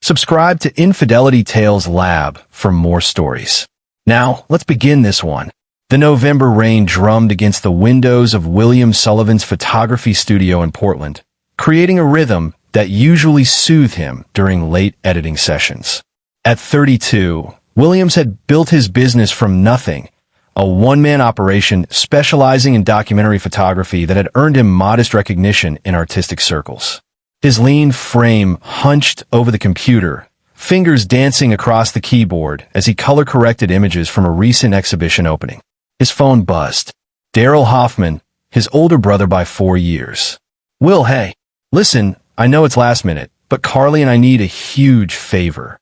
Subscribe to Infidelity Tales Lab for more stories. Now, let's begin this one. The November rain drummed against the windows of William Sullivan's photography studio in Portland, creating a rhythm that usually soothed him during late editing sessions. At 32, Williams had built his business from nothing, a one-man operation specializing in documentary photography that had earned him modest recognition in artistic circles. His lean frame hunched over the computer, fingers dancing across the keyboard as he color-corrected images from a recent exhibition opening. His phone buzzed. Daryl Hoffman, his older brother by 4 years. "Will, hey. Listen, I know it's last minute, but Carly and I need a huge favor."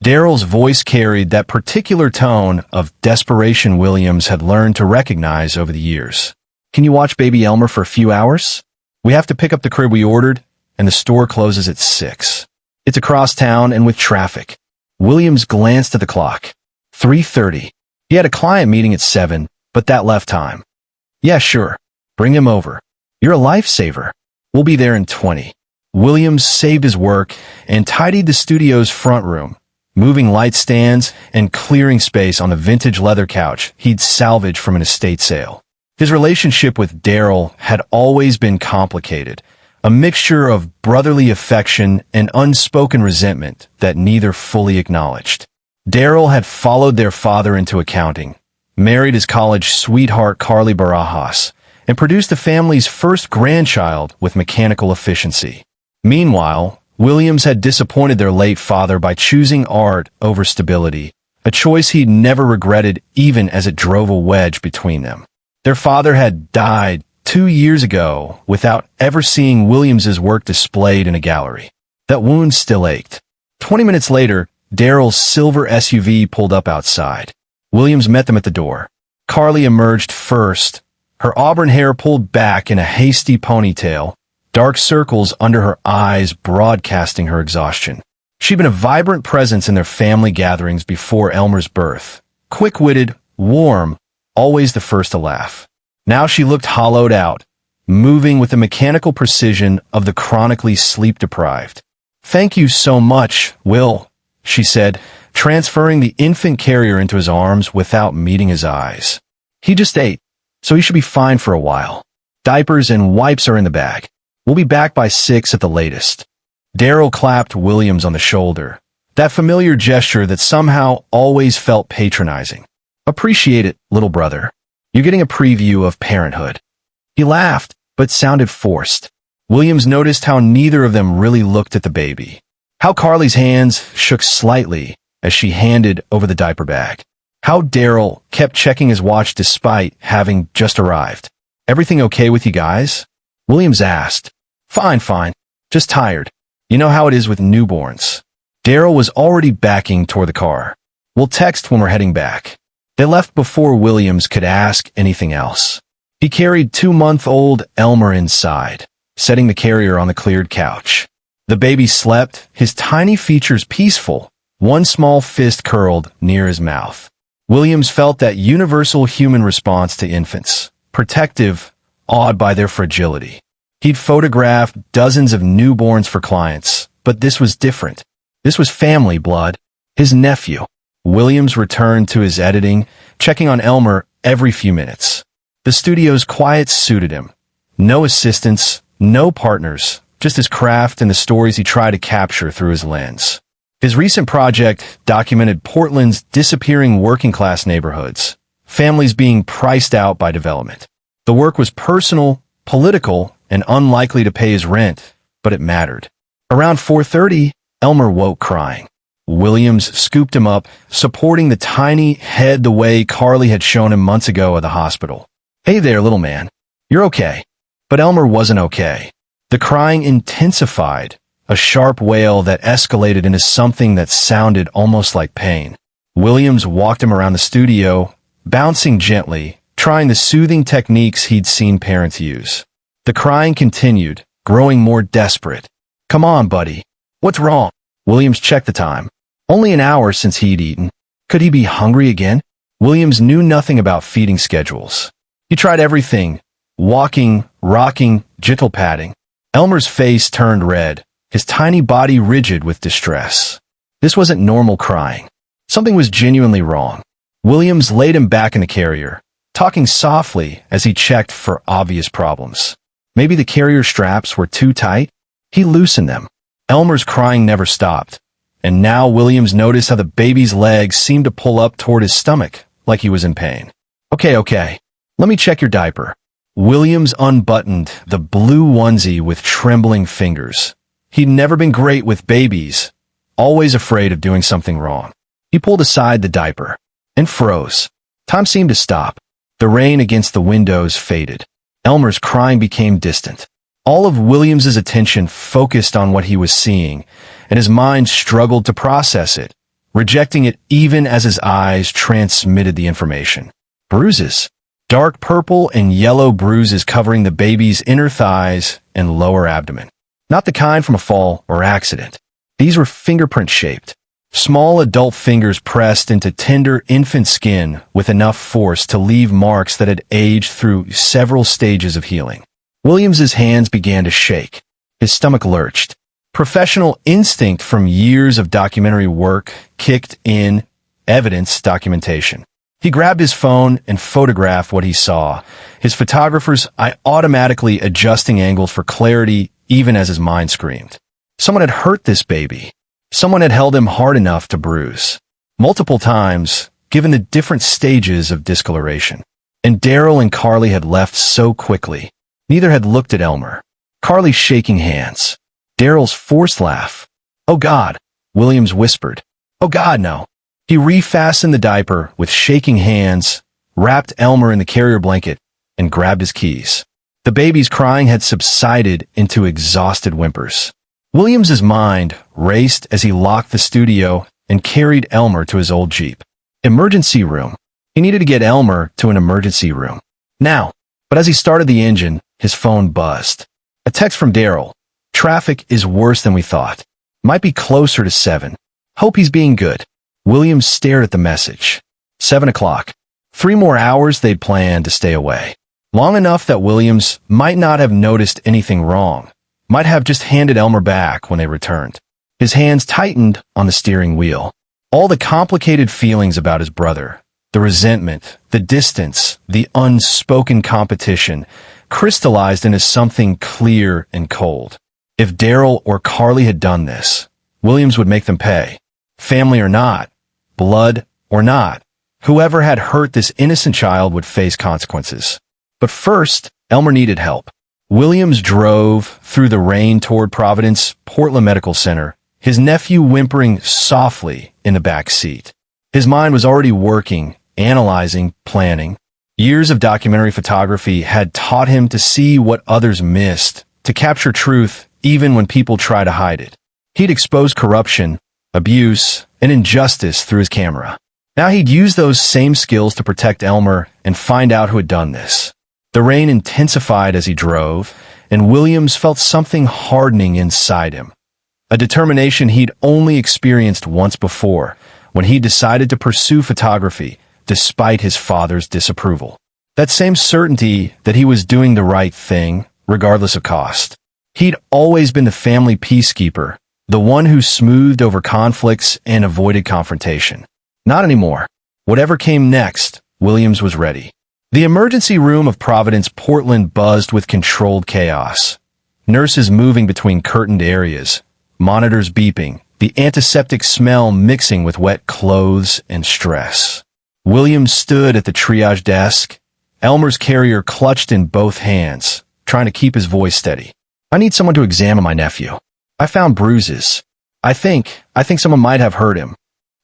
Daryl's voice carried that particular tone of desperation Williams had learned to recognize over the years. "Can you watch baby Elmer for a few hours? We have to pick up the crib we ordered, and the store closes at 6. It's across town and with traffic." Williams glanced at the clock. 3:30. He had a client meeting at 7, but that left time. "Yeah, sure. Bring him over. You're a lifesaver. We'll be there in 20. Williams saved his work and tidied the studio's front room, moving light stands and clearing space on the vintage leather couch he'd salvaged from an estate sale. His relationship with Daryl had always been complicated, a mixture of brotherly affection and unspoken resentment that neither fully acknowledged. Daryl had followed their father into accounting, married his college sweetheart Carly Barajas, and produced the family's first grandchild with mechanical efficiency. Meanwhile, Williams had disappointed their late father by choosing art over stability, a choice he'd never regretted even as it drove a wedge between them. Their father had died 2 years ago without ever seeing Williams's work displayed in a gallery. That wound still ached. 20 minutes later, Daryl's silver SUV pulled up outside. Williams met them at the door. Carly emerged first, her auburn hair pulled back in a hasty ponytail, dark circles under her eyes broadcasting her exhaustion. She'd been a vibrant presence in their family gatherings before Elmer's birth. Quick-witted, warm, always the first to laugh. Now she looked hollowed out, moving with the mechanical precision of the chronically sleep-deprived. "Thank you so much, Will," she said, transferring the infant carrier into his arms without meeting his eyes. "He just ate, so he should be fine for a while. Diapers and wipes are in the bag. We'll be back by 6 at the latest." Daryl clapped Williams on the shoulder, that familiar gesture that somehow always felt patronizing. "Appreciate it, little brother. You're getting a preview of parenthood." He laughed, but sounded forced. Williams noticed how neither of them really looked at the baby. How Carly's hands shook slightly as she handed over the diaper bag. How Daryl kept checking his watch despite having just arrived. "Everything okay with you guys?" Williams asked. Fine. Just tired. You know how it is with newborns." Daryl was already backing toward the car. "We'll text when we're heading back." They left before Williams could ask anything else. He carried 2-month-old Elmer inside, setting the carrier on the cleared couch. The baby slept, his tiny features peaceful, one small fist curled near his mouth. Williams felt that universal human response to infants, protective, awed by their fragility. He'd photographed dozens of newborns for clients, but this was different. This was family blood, his nephew. Williams returned to his editing, checking on Elmer every few minutes. The studio's quiet suited him. No assistants, no partners, just his craft and the stories he tried to capture through his lens. His recent project documented Portland's disappearing working-class neighborhoods, families being priced out by development. The work was personal, political, and unlikely to pay his rent, but it mattered. Around 4:30, Elmer woke crying. Williams scooped him up, supporting the tiny head the way Carly had shown him months ago at the hospital. "Hey there, little man. You're okay." But Elmer wasn't okay. The crying intensified, a sharp wail that escalated into something that sounded almost like pain. Williams walked him around the studio, bouncing gently, trying the soothing techniques he'd seen parents use. The crying continued, growing more desperate. "Come on, buddy. What's wrong?" Williams checked the time. Only an hour since he'd eaten. Could he be hungry again? Williams knew nothing about feeding schedules. He tried everything: walking, rocking, gentle patting. Elmer's face turned red, his tiny body rigid with distress. This wasn't normal crying. Something was genuinely wrong. Williams laid him back in the carrier, talking softly as he checked for obvious problems. Maybe the carrier straps were too tight? He loosened them. Elmer's crying never stopped, and now Williams noticed how the baby's legs seemed to pull up toward his stomach, like he was in pain. Okay. Let me check your diaper. Williams unbuttoned the blue onesie with trembling fingers. He'd never been great with babies, always afraid of doing something wrong. He pulled aside the diaper and froze. Time seemed to stop. The rain against the windows faded. Elmer's crying became distant. All of Williams's attention focused on what he was seeing, and his mind struggled to process it, rejecting it even as his eyes transmitted the information. Bruises. Dark purple and yellow bruises covering the baby's inner thighs and lower abdomen. Not the kind from a fall or accident. These were fingerprint-shaped. Small adult fingers pressed into tender infant skin with enough force to leave marks that had aged through several stages of healing. Williams's hands began to shake. His stomach lurched. Professional instinct from years of documentary work kicked in. Evidence documentation. He grabbed his phone and photographed what he saw, his photographer's eye automatically adjusting angles for clarity even as his mind screamed. Someone had hurt this baby. Someone had held him hard enough to bruise. Multiple times, given the different stages of discoloration. And Daryl and Carly had left so quickly. Neither had looked at Elmer. Carly shaking hands. Daryl's forced laugh. "Oh God," Williams whispered. "Oh God, no." He refastened the diaper with shaking hands, wrapped Elmer in the carrier blanket, and grabbed his keys. The baby's crying had subsided into exhausted whimpers. Williams's mind raced as he locked the studio and carried Elmer to his old Jeep. Emergency room. He needed to get Elmer to an emergency room. Now. But as he started the engine, his phone buzzed. A text from Daryl. "Traffic is worse than we thought. Might be closer to 7. Hope he's being good." Williams stared at the message. 7 o'clock. 3 more hours they'd planned to stay away. Long enough that Williams might not have noticed anything wrong. Might have just handed Elmer back when they returned. His hands tightened on the steering wheel. All the complicated feelings about his brother, the resentment, the distance, the unspoken competition, crystallized into something clear and cold. If Daryl or Carly had done this, Williams would make them pay. Family or not, blood or not, whoever had hurt this innocent child would face consequences. But first, Elmer needed help. Williams drove through the rain toward Providence Portland Medical Center, his nephew whimpering softly in the back seat. His mind was already working, analyzing, planning. Years of documentary photography had taught him to see what others missed, to capture truth even when people try to hide it. He'd exposed corruption, abuse, and injustice through his camera. Now he'd use those same skills to protect Elmer and find out who had done this. The rain intensified as he drove, and Williams felt something hardening inside him. A determination he'd only experienced once before, when he decided to pursue photography, despite his father's disapproval. That same certainty that he was doing the right thing, regardless of cost. He'd always been the family peacekeeper, the one who smoothed over conflicts and avoided confrontation. Not anymore. Whatever came next, Williams was ready. The emergency room of Providence Portland buzzed with controlled chaos. Nurses moving between curtained areas, monitors beeping, the antiseptic smell mixing with wet clothes and stress. Williams stood at the triage desk, Elmer's carrier clutched in both hands, trying to keep his voice steady. "I need someone to examine my nephew. I found bruises. I think someone might have hurt him."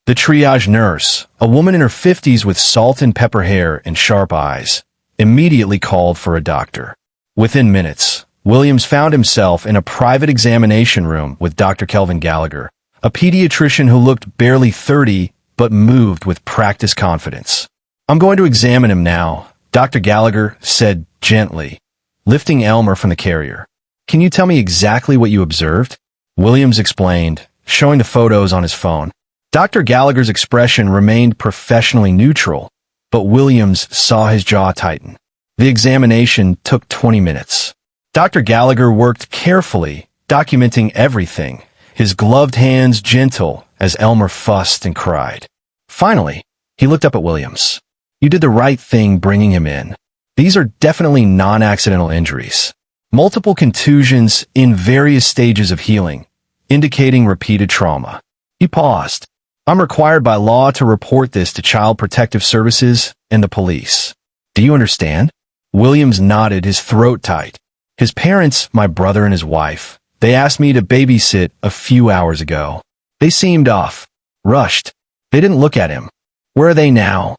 The triage nurse, a woman in her 50s with salt and pepper hair and sharp eyes, immediately called for a doctor. Within minutes, Williams found himself in a private examination room with Dr. Kelvin Gallagher, a pediatrician who looked barely 30 but moved with practiced confidence. "I'm going to examine him now," Dr. Gallagher said gently, lifting Elmer from the carrier. "Can you tell me exactly what you observed?" Williams explained, showing the photos on his phone. Dr. Gallagher's expression remained professionally neutral, but Williams saw his jaw tighten. The examination took 20 minutes. Dr. Gallagher worked carefully, documenting everything, his gloved hands gentle as Elmer fussed and cried. Finally, he looked up at Williams. You did the right thing bringing him in. These are definitely non-accidental injuries. Multiple contusions in various stages of healing, indicating repeated trauma. He paused. I'm required by law to report this to Child Protective Services and the police. Do you understand? Williams nodded, his throat tight. His parents, my brother and his wife, they asked me to babysit a few hours ago. They seemed off, rushed. They didn't look at him. Where are they now?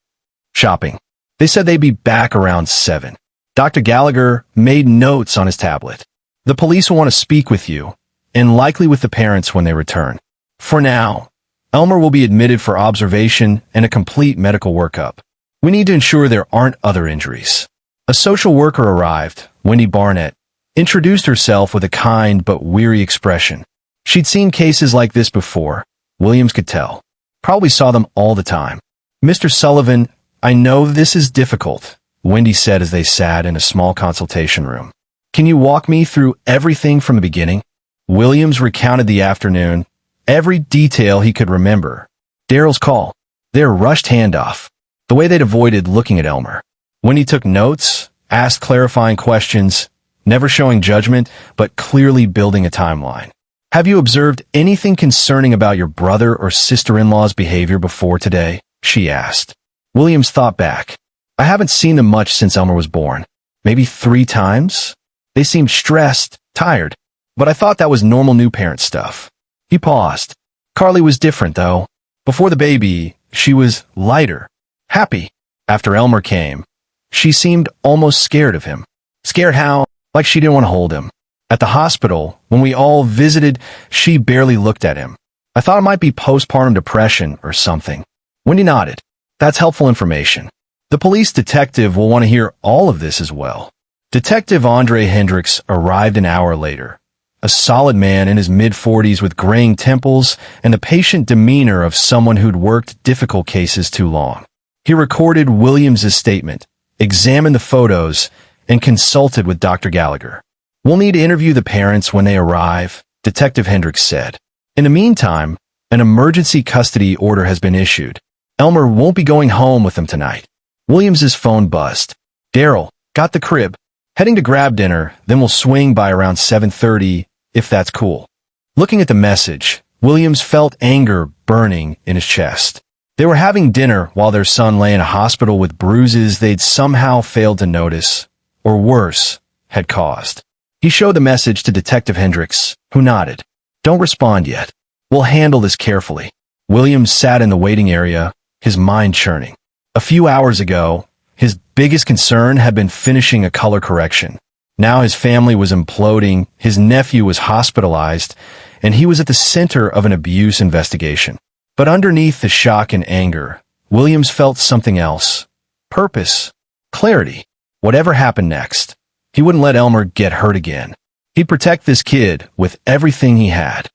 Shopping. They said they'd be back around 7. Dr. Gallagher made notes on his tablet. The police will want to speak with you, and likely with the parents when they return. For now, Elmer will be admitted for observation and a complete medical workup. We need to ensure there aren't other injuries. A social worker arrived, Wendy Barnett, introduced herself with a kind but weary expression. She'd seen cases like this before, Williams could tell. Probably saw them all the time. Mr. Sullivan, I know this is difficult, Wendy said as they sat in a small consultation room. Can you walk me through everything from the beginning? Williams recounted the afternoon, every detail he could remember. Daryl's call, their rushed handoff, the way they'd avoided looking at Elmer. Wendy took notes, asked clarifying questions, never showing judgment, but clearly building a timeline. Have you observed anything concerning about your brother or sister-in-law's behavior before today? She asked. Williams thought back. I haven't seen them much since Elmer was born. Maybe 3 times? They seemed stressed, tired, but I thought that was normal new parent stuff. He paused. Carly was different, though. Before the baby, she was lighter, happy. After Elmer came, she seemed almost scared of him. Scared how? Like she didn't want to hold him. At the hospital, when we all visited, she barely looked at him. I thought it might be postpartum depression or something. Wendy nodded. That's helpful information. The police detective will want to hear all of this as well. Detective Andre Hendricks arrived an hour later. A solid man in his mid-40s with graying temples and the patient demeanor of someone who'd worked difficult cases too long. He recorded Williams's statement, examined the photos, and consulted with Dr. Gallagher. We'll need to interview the parents when they arrive, Detective Hendricks said. In the meantime, an emergency custody order has been issued. Elmer won't be going home with them tonight. Williams's phone buzzed. Daryl, got the crib. Heading to grab dinner, then we'll swing by around 7:30, if that's cool. Looking at the message, Williams felt anger burning in his chest. They were having dinner while their son lay in a hospital with bruises they'd somehow failed to notice, or worse, had caused. He showed the message to Detective Hendricks, who nodded. Don't respond yet. We'll handle this carefully. Williams sat in the waiting area, his mind churning. A few hours ago, his biggest concern had been finishing a color correction. Now his family was imploding, his nephew was hospitalized, and he was at the center of an abuse investigation. But underneath the shock and anger, Williams felt something else. Purpose. Clarity. Whatever happened next, he wouldn't let Elmer get hurt again. He'd protect this kid with everything he had.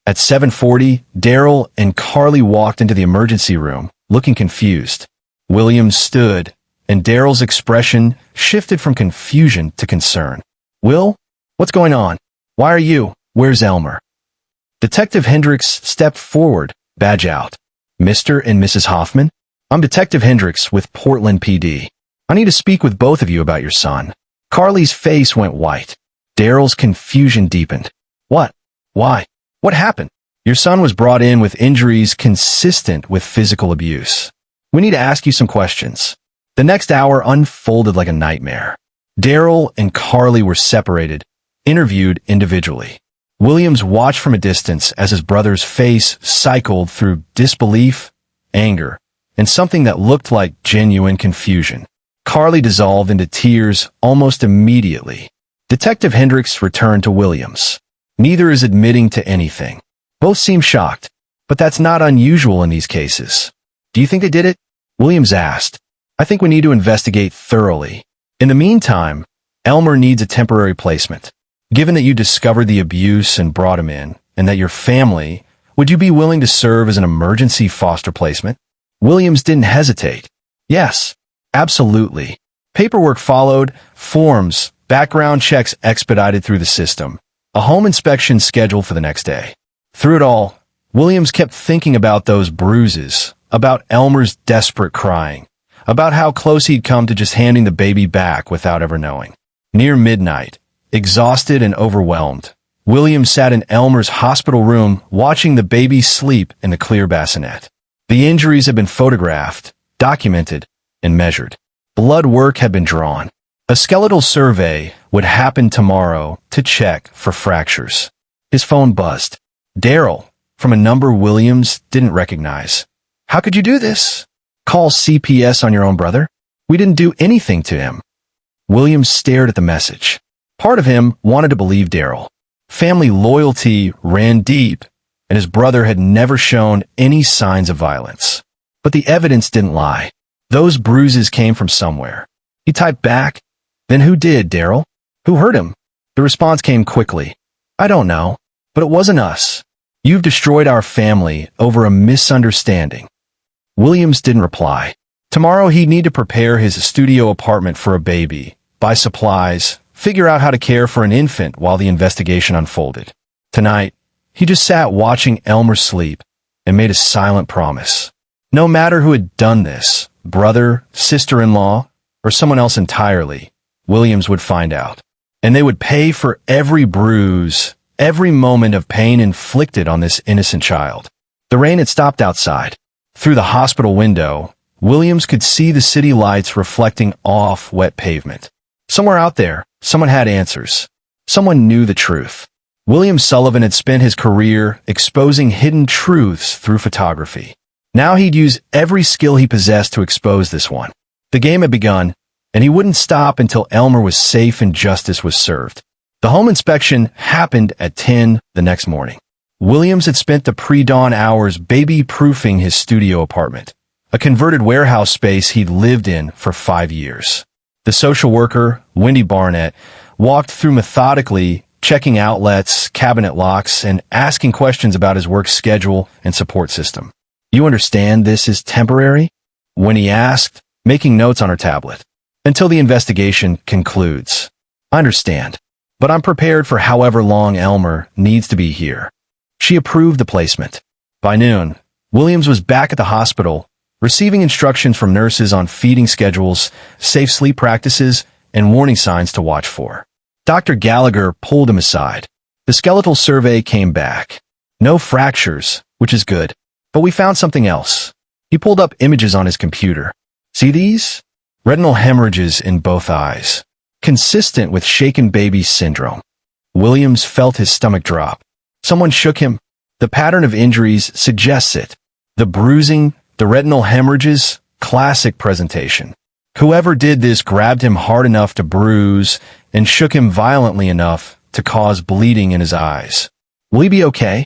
At 7:40, Daryl and Carly walked into the emergency room, looking confused. Williams stood, and Daryl's expression shifted from confusion to concern. Will? What's going on? Why are you? Where's Elmer? Detective Hendricks stepped forward, badge out. Mr. and Mrs. Hoffman? I'm Detective Hendricks with Portland PD. I need to speak with both of you about your son. Carly's face went white. Daryl's confusion deepened. What? Why? What happened? Your son was brought in with injuries consistent with physical abuse. We need to ask you some questions. The next hour unfolded like a nightmare. Daryl and Carly were separated, interviewed individually. Williams watched from a distance as his brother's face cycled through disbelief, anger, and something that looked like genuine confusion. Carly dissolved into tears almost immediately. Detective Hendricks returned to Williams. Neither is admitting to anything. Both seem shocked, but that's not unusual in these cases. Do you think they did it? Williams asked. I think we need to investigate thoroughly. In the meantime, Elmer needs a temporary placement. Given that you discovered the abuse and brought him in, and that your family, would you be willing to serve as an emergency foster placement? Williams didn't hesitate. Yes, absolutely. Paperwork followed, forms, background checks expedited through the system, a home inspection scheduled for the next day. Through it all, Williams kept thinking about those bruises, about Elmer's desperate crying, about how close he'd come to just handing the baby back without ever knowing. Near midnight, exhausted and overwhelmed, Williams sat in Elmer's hospital room watching the baby sleep in the clear bassinet. The injuries had been photographed, documented, and measured. Blood work had been drawn. A skeletal survey would happen tomorrow to check for fractures. His phone buzzed. Daryl, from a number Williams didn't recognize. How could you do this? Call CPS on your own brother? We didn't do anything to him. Williams stared at the message. Part of him wanted to believe Daryl. Family loyalty ran deep, and his brother had never shown any signs of violence. But the evidence didn't lie. Those bruises came from somewhere. He typed back, "Then who did, Daryl? Who hurt him?" The response came quickly. "I don't know, but it wasn't us. You've destroyed our family over a misunderstanding." Williams didn't reply. Tomorrow he'd need to prepare his studio apartment for a baby, buy supplies, figure out how to care for an infant while the investigation unfolded. Tonight, he just sat watching Elmer sleep and made a silent promise. No matter who had done this, brother, sister-in-law, or someone else entirely, Williams would find out. And they would pay for every bruise, every moment of pain inflicted on this innocent child. The rain had stopped outside. Through the hospital window, Williams could see the city lights reflecting off wet pavement. Somewhere out there, someone had answers. Someone knew the truth. William Sullivan had spent his career exposing hidden truths through photography. Now he'd use every skill he possessed to expose this one. The game had begun, and he wouldn't stop until Elmer was safe and justice was served. The home inspection happened at 10 the next morning. Williams had spent the pre-dawn hours baby-proofing his studio apartment, a converted warehouse space he'd lived in for 5 years. The social worker, Wendy Barnett, walked through methodically, checking outlets, cabinet locks, and asking questions about his work schedule and support system. "You understand this is temporary?" Wendy asked, making notes on her tablet. "Until the investigation concludes." "I understand, but I'm prepared for however long Elmer needs to be here." She approved the placement. By noon, Williams was back at the hospital, receiving instructions from nurses on feeding schedules, safe sleep practices, and warning signs to watch for. Dr. Gallagher pulled him aside. The skeletal survey came back. No fractures, which is good. But we found something else. He pulled up images on his computer. "See these? Retinal hemorrhages in both eyes. Consistent with shaken baby syndrome." Williams felt his stomach drop. Someone shook him. The pattern of injuries suggests it. The bruising, the retinal hemorrhages, classic presentation. Whoever did this grabbed him hard enough to bruise and shook him violently enough to cause bleeding in his eyes. "Will he be okay?"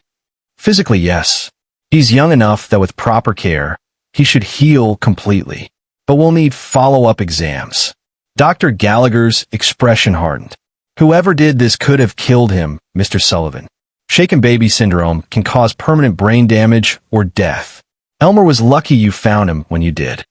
"Physically, yes. He's young enough that with proper care, he should heal completely. But we'll need follow-up exams." Dr. Gallagher's expression hardened. "Whoever did this could have killed him, Mr. Sullivan. Shaken baby syndrome can cause permanent brain damage or death. Elmer was lucky you found him when you did."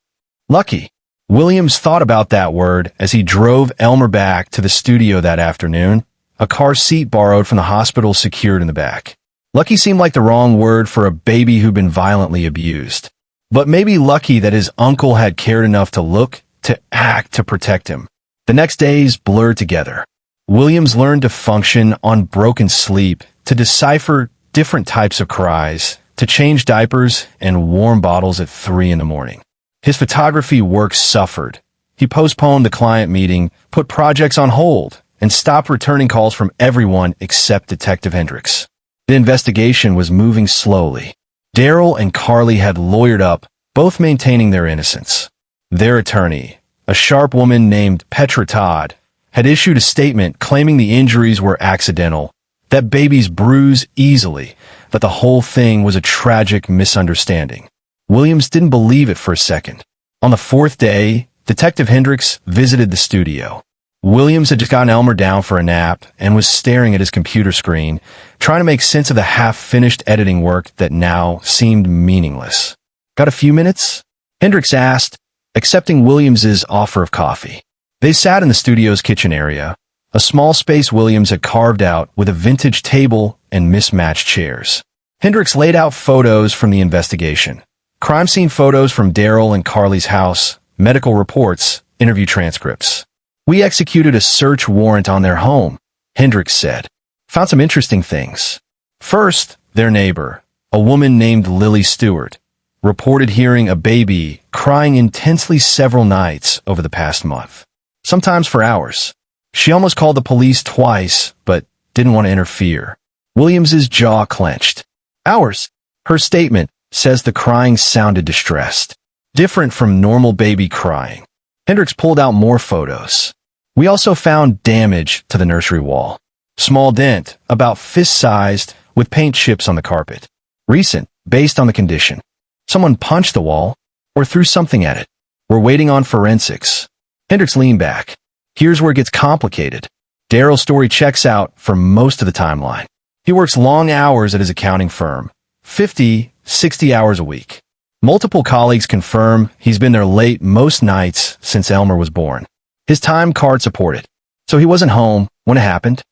Lucky. Williams thought about that word as he drove Elmer back to the studio that afternoon, a car seat borrowed from the hospital secured in the back. Lucky seemed like the wrong word for a baby who'd been violently abused. But maybe lucky that his uncle had cared enough to look, to act, to protect him. The next days blurred together. Williams learned to function on broken sleep, to decipher different types of cries, to change diapers and warm bottles at 3 in the morning. His photography work suffered. He postponed the client meeting, put projects on hold, and stopped returning calls from everyone except Detective Hendricks. The investigation was moving slowly. Daryl and Carly had lawyered up, both maintaining their innocence. Their attorney, a sharp woman named Petra Todd, had issued a statement claiming the injuries were accidental, that babies bruise easily, that the whole thing was a tragic misunderstanding. Williams didn't believe it for a second. On the 4th day, Detective Hendricks visited the studio. Williams had just gotten Elmer down for a nap and was staring at his computer screen, trying to make sense of the half-finished editing work that now seemed meaningless. "Got a few minutes?" Hendricks asked, accepting Williams's offer of coffee. They sat in the studio's kitchen area, a small space Williams had carved out with a vintage table and mismatched chairs. Hendricks laid out photos from the investigation. Crime scene photos from Daryl and Carly's house, medical reports, interview transcripts. We executed a search warrant on their home, Hendricks said. Found some interesting things. First, their neighbor, a woman named Lily Stewart, reported hearing a baby crying intensely several nights over the past month, sometimes for hours. She almost called the police twice, but didn't want to interfere. Williams's jaw clenched. Hours. Her statement says the crying sounded distressed, different from normal baby crying. Hendricks pulled out more photos. We also found damage to the nursery wall. Small dent, about fist-sized, with paint chips on the carpet. Recent, based on the condition. Someone punched the wall, or threw something at it. We're waiting on forensics. Hendricks leaned back. Here's where it gets complicated. Daryl's story checks out for most of the timeline. He works long hours at his accounting firm, 50, 60 hours a week. Multiple colleagues confirm he's been there late most nights since Elmer was born. His time card supported. So he wasn't home when it happened?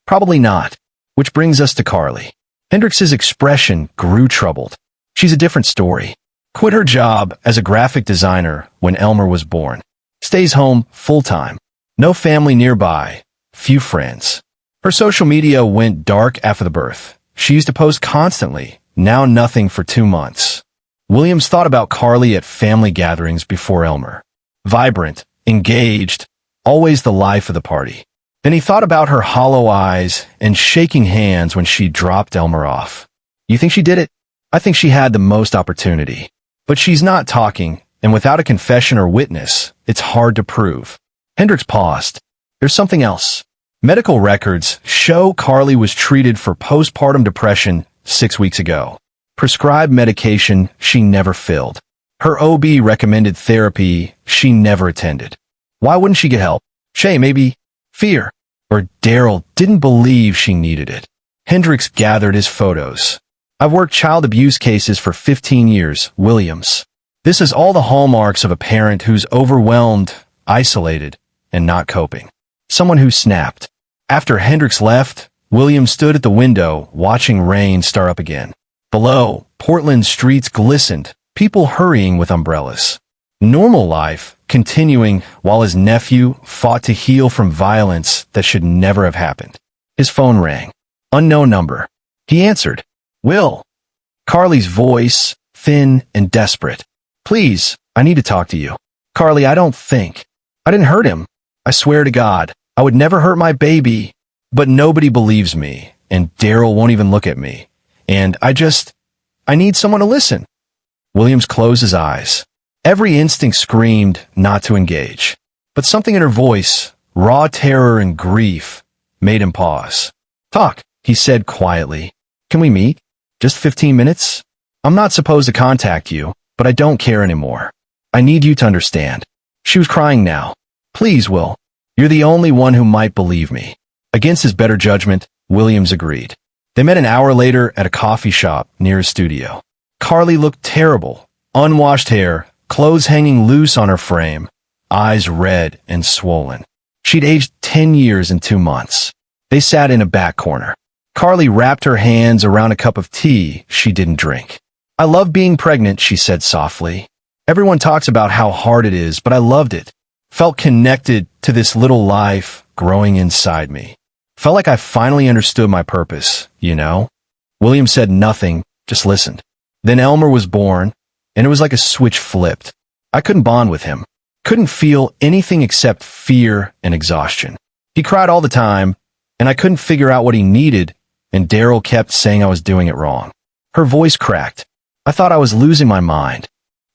Probably not. Which brings us to Carly. Hendricks's expression grew troubled. She's a different story. Quit her job as a graphic designer when Elmer was born. Stays home full-time. No family nearby. Few friends. Her social media went dark after the birth. She used to post constantly. Now nothing for 2 months. Williams thought about Carly at family gatherings before Elmer. Vibrant, engaged, always the life of the party. Then he thought about her hollow eyes and shaking hands when she dropped Elmer off. You think she did it? I think she had the most opportunity. But she's not talking, and without a confession or witness, it's hard to prove. Hendricks paused. There's something else. Medical records show Carly was treated for postpartum depression 6 weeks ago. Prescribed medication she never filled. Her OB recommended therapy she never attended. Why wouldn't she get help? Shame, maybe fear. Or Daryl didn't believe she needed it. Hendricks gathered his photos. I've worked child abuse cases for 15 years, Williams. This is all the hallmarks of a parent who's overwhelmed, isolated, and not coping. Someone who snapped. After Hendricks left, Williams stood at the window, watching rain start up again. Below, Portland's streets glistened, people hurrying with umbrellas. Normal life continuing while his nephew fought to heal from violence that should never have happened. His phone rang. Unknown number. He answered. Will. Carly's voice, thin and desperate. Please, I need to talk to you. Carly, I don't think. I didn't hurt him. I swear to God, I would never hurt my baby. But nobody believes me, and Daryl won't even look at me. And I need someone to listen. Williams closed his eyes. Every instinct screamed not to engage. But something in her voice, raw terror and grief, made him pause. Talk, he said quietly. Can we meet? Just 15 minutes? I'm not supposed to contact you, but I don't care anymore. I need you to understand. She was crying now. Please, Will. You're the only one who might believe me. Against his better judgment, Williams agreed. They met an hour later at a coffee shop near his studio. Carly looked terrible. Unwashed hair, clothes hanging loose on her frame, eyes red and swollen. She'd aged 10 years in 2 months. They sat in a back corner. Carly wrapped her hands around a cup of tea she didn't drink. I love being pregnant, she said softly. Everyone talks about how hard it is, but I loved it. Felt connected to this little life growing inside me. Felt like I finally understood my purpose, you know? William said nothing, just listened. Then Elmer was born, and it was like a switch flipped. I couldn't bond with him. Couldn't feel anything except fear and exhaustion. He cried all the time, and I couldn't figure out what he needed, and Daryl kept saying I was doing it wrong. Her voice cracked. I thought I was losing my mind.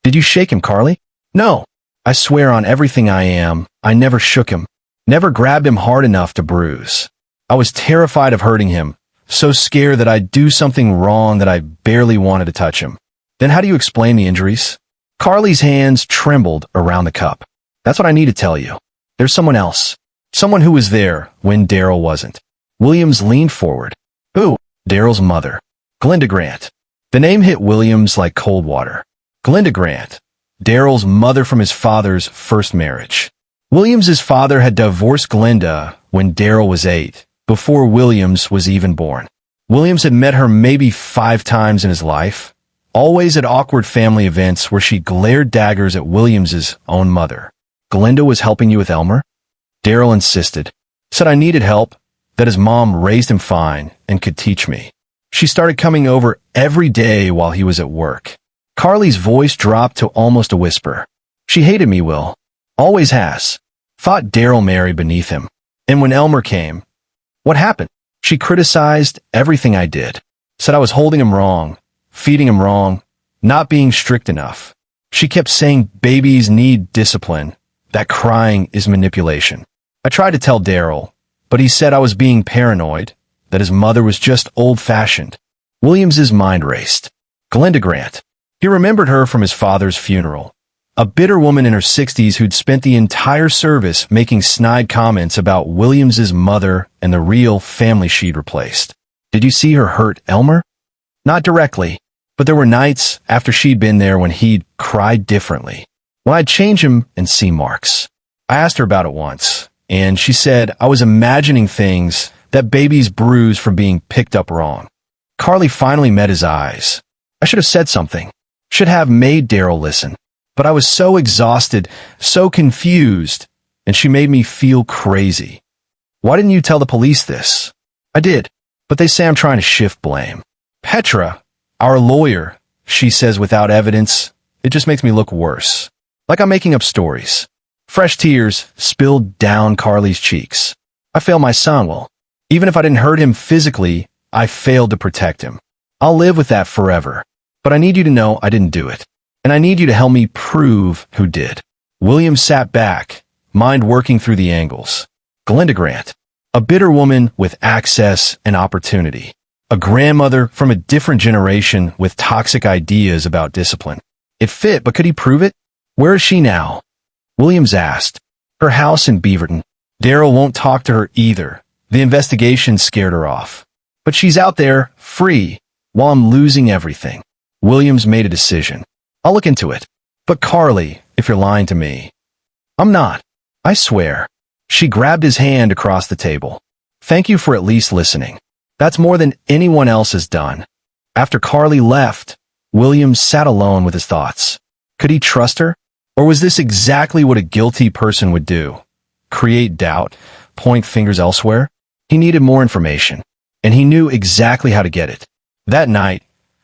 Did you shake him, Carly? No. I swear on everything I am, I never shook him. Never grabbed him hard enough to bruise. I was terrified of hurting him, so scared that I'd do something wrong that I barely wanted to touch him. Then how do you explain the injuries? Carly's hands trembled around the cup. That's what I need to tell you. There's someone else. Someone who was there when Daryl wasn't. Williams leaned forward. Who? Daryl's mother. Glenda Grant. The name hit Williams like cold water. Glenda Grant. Daryl's mother from his father's first marriage. Williams's father had divorced Glenda when Daryl was 8, before Williams was even born. Williams had met her maybe 5 times in his life, always at awkward family events where she glared daggers at Williams's own mother. "Glinda was helping you with Elmer?" Daryl insisted. Said I needed help, that his mom raised him fine and could teach me. She started coming over every day while he was at work. Carly's voice dropped to almost a whisper. She hated me, Will. Always has. Thought Daryl married beneath him. And when Elmer came, what happened? She criticized everything I did. Said I was holding him wrong, feeding him wrong, not being strict enough. She kept saying babies need discipline, that crying is manipulation. I tried to tell Daryl, but he said I was being paranoid, that his mother was just old-fashioned. Williams's mind raced. Glinda Grant. He remembered her from his father's funeral. A bitter woman in her 60s who'd spent the entire service making snide comments about Williams's mother and the real family she'd replaced. Did you see her hurt Elmer? Not directly, but there were nights after she'd been there when he'd cried differently. When I'd change him and see marks. I asked her about it once, and she said I was imagining things that babies bruise from being picked up wrong. Carly finally met his eyes. I should have said something. Should have made Daryl listen. But I was so exhausted, so confused, and she made me feel crazy. Why didn't you tell the police this? I did, but they say I'm trying to shift blame. Petra, our lawyer, she says without evidence, it just makes me look worse. Like I'm making up stories. Fresh tears spilled down Carly's cheeks. I failed my son, Will. Even if I didn't hurt him physically, I failed to protect him. I'll live with that forever. But I need you to know I didn't do it. And I need you to help me prove who did. William sat back, mind working through the angles. Glinda Grant, a bitter woman with access and opportunity. A grandmother from a different generation with toxic ideas about discipline. It fit, but could he prove it? Where is she now? Williams asked. Her house in Beaverton. Daryl won't talk to her either. The investigation scared her off. But she's out there, free, while I'm losing everything. Williams made a decision. I'll look into it. But Carly, if you're lying to me. I'm not. I swear. She grabbed his hand across the table. Thank you for at least listening. That's more than anyone else has done. After Carly left, Williams sat alone with his thoughts. Could he trust her? Or was this exactly what a guilty person would do? Create doubt, point fingers elsewhere? He needed more information, and he knew exactly how to get it. That night,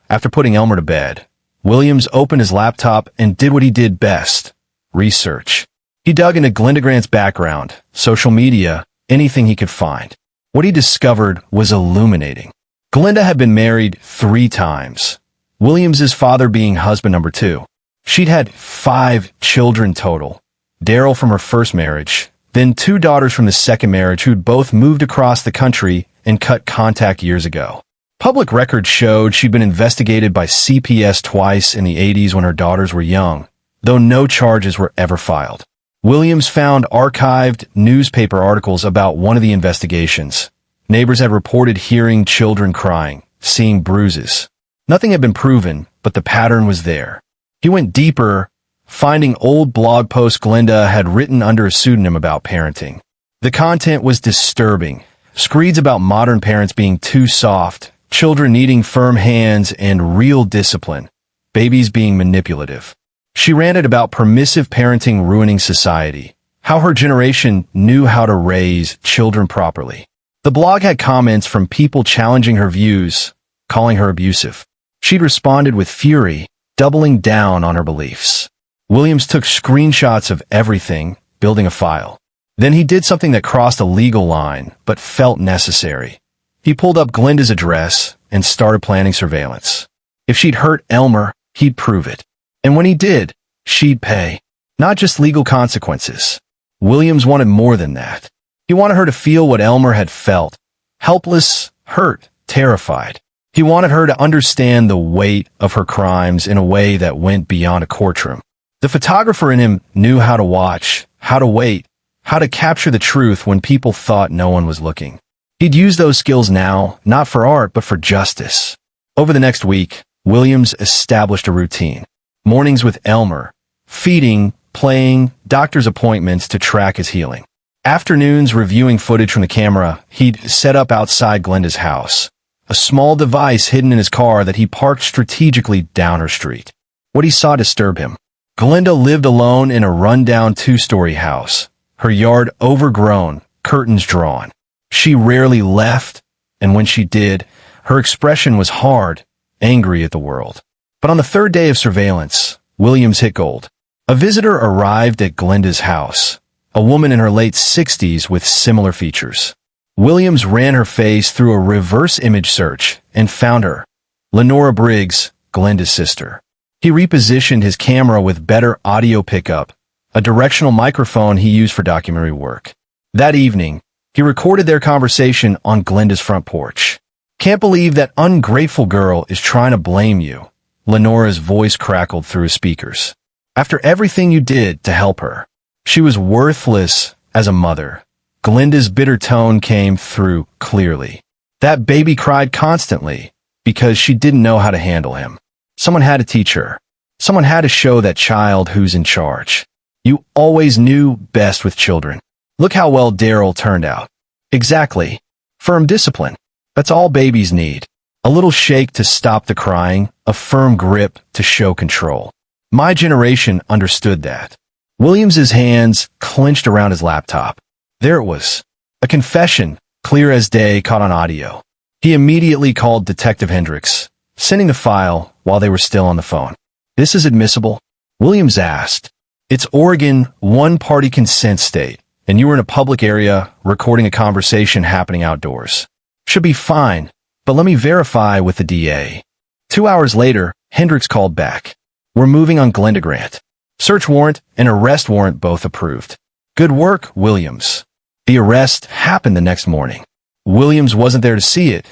after putting Elmer to bed, Williams opened his laptop and did what he did best, research. He dug into Glinda Grant's background, social media, anything he could find. What he discovered was illuminating. Glinda had been married 3 times, Williams's father being husband number 2. She'd had 5 children total, Daryl from her first marriage, then 2 daughters from the second marriage who'd both moved across the country and cut contact years ago. Public records showed she'd been investigated by CPS twice in the 80s when her daughters were young, though no charges were ever filed. Williams found archived newspaper articles about one of the investigations. Neighbors had reported hearing children crying, seeing bruises. Nothing had been proven, but the pattern was there. He went deeper, finding old blog posts Glinda had written under a pseudonym about parenting. The content was disturbing. Screeds about modern parents being too soft, children needing firm hands and real discipline, babies being manipulative. She ranted about permissive parenting ruining society, how her generation knew how to raise children properly. The blog had comments from people challenging her views, calling her abusive. She'd responded with fury, doubling down on her beliefs. Williams took screenshots of everything, building a file. Then he did something that crossed a legal line, but felt necessary. He pulled up Glinda's address and started planning surveillance. If she'd hurt Elmer, he'd prove it. And when he did, she'd pay. Not just legal consequences. Williams wanted more than that. He wanted her to feel what Elmer had felt. Helpless, hurt, terrified. He wanted her to understand the weight of her crimes in a way that went beyond a courtroom. The photographer in him knew how to watch, how to wait, how to capture the truth when people thought no one was looking. He'd use those skills now, not for art, but for justice. Over the next week, Williams established a routine. Mornings with Elmer, feeding, playing, doctor's appointments to track his healing. Afternoons reviewing footage from the camera he'd set up outside Glinda's house. a small device hidden in his car that he parked strategically down her street. What he saw disturbed him. Glenda lived alone in a rundown two-story house, her yard overgrown, curtains drawn. She rarely left, and when she did, her expression was hard, angry at the world. But on the third day of surveillance, Williams hit gold. A visitor arrived at Glenda's house, a woman in her late 60s with similar features. Williams ran her face through a reverse image search and found her, Lenora Briggs, Glenda's sister. He repositioned his camera with better audio pickup, a directional microphone he used for documentary work. That evening, he recorded their conversation on Glenda's front porch. "Can't believe that ungrateful girl is trying to blame you," Lenora's voice crackled through his speakers. "After everything you did to help her, she was worthless as a mother." Glenda's bitter tone came through clearly. "That baby cried constantly because she didn't know how to handle him. Someone had to teach her. Someone had to show that child who's in charge. You always knew best with children. Look how well Daryl turned out." "Exactly. Firm discipline. That's all babies need. A little shake to stop the crying, a firm grip to show control. My generation understood that." Williams's hands clenched around his laptop. There it was. A confession, clear as day, caught on audio. He immediately called Detective Hendricks, sending the file while they were still on the phone. "This is admissible?" Williams asked. "It's Oregon one-party consent state, and you were in a public area recording a conversation happening outdoors. Should be fine, but let me verify with the DA." 2 hours later, Hendricks called back. "We're moving on Glenda Grant. Search warrant and arrest warrant both approved." "Good work, Williams." The arrest happened the next morning. Williams wasn't there to see it,